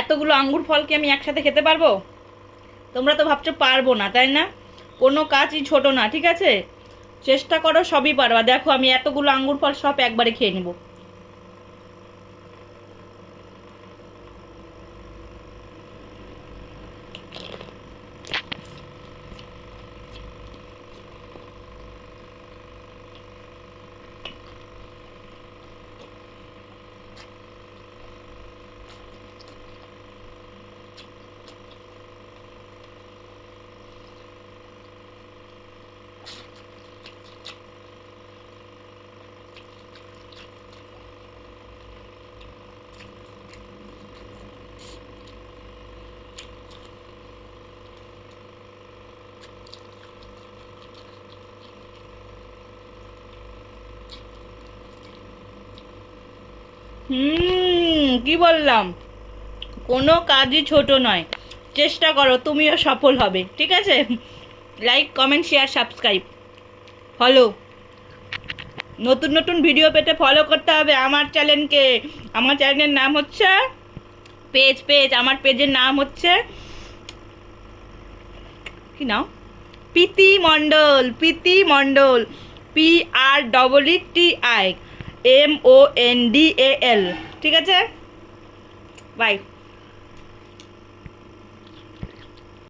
এতগুলো আঙ্গুর ফল কি আমি একসাথে খেতে পারবো? তোমরা তো ভাবছো পারবো না, তাই না? কোনো কাজই ছোট না, ঠিক আছে? চেষ্টা করো, সবই পারবা। দেখো আমি এতগুলো আঙ্গুর ফল সব একবারে খেয়ে নেবো। কি বললাম? কোনো কাজই ছোট নয়। চেষ্টা করো, তুমিও সফল হবে, ঠিক আছে? Like, comment, share, subscribe, follow. নতুন নতুন ভিডিও পেতে ফলো করতে হবে আমার চ্যানেলকে। আমার চ্যানেলের নাম হচ্ছে আমার পেজের নাম হচ্ছে কি নাম? প্রীতি মণ্ডল। PREETI MONDAL, ঠিক আছে? বাই।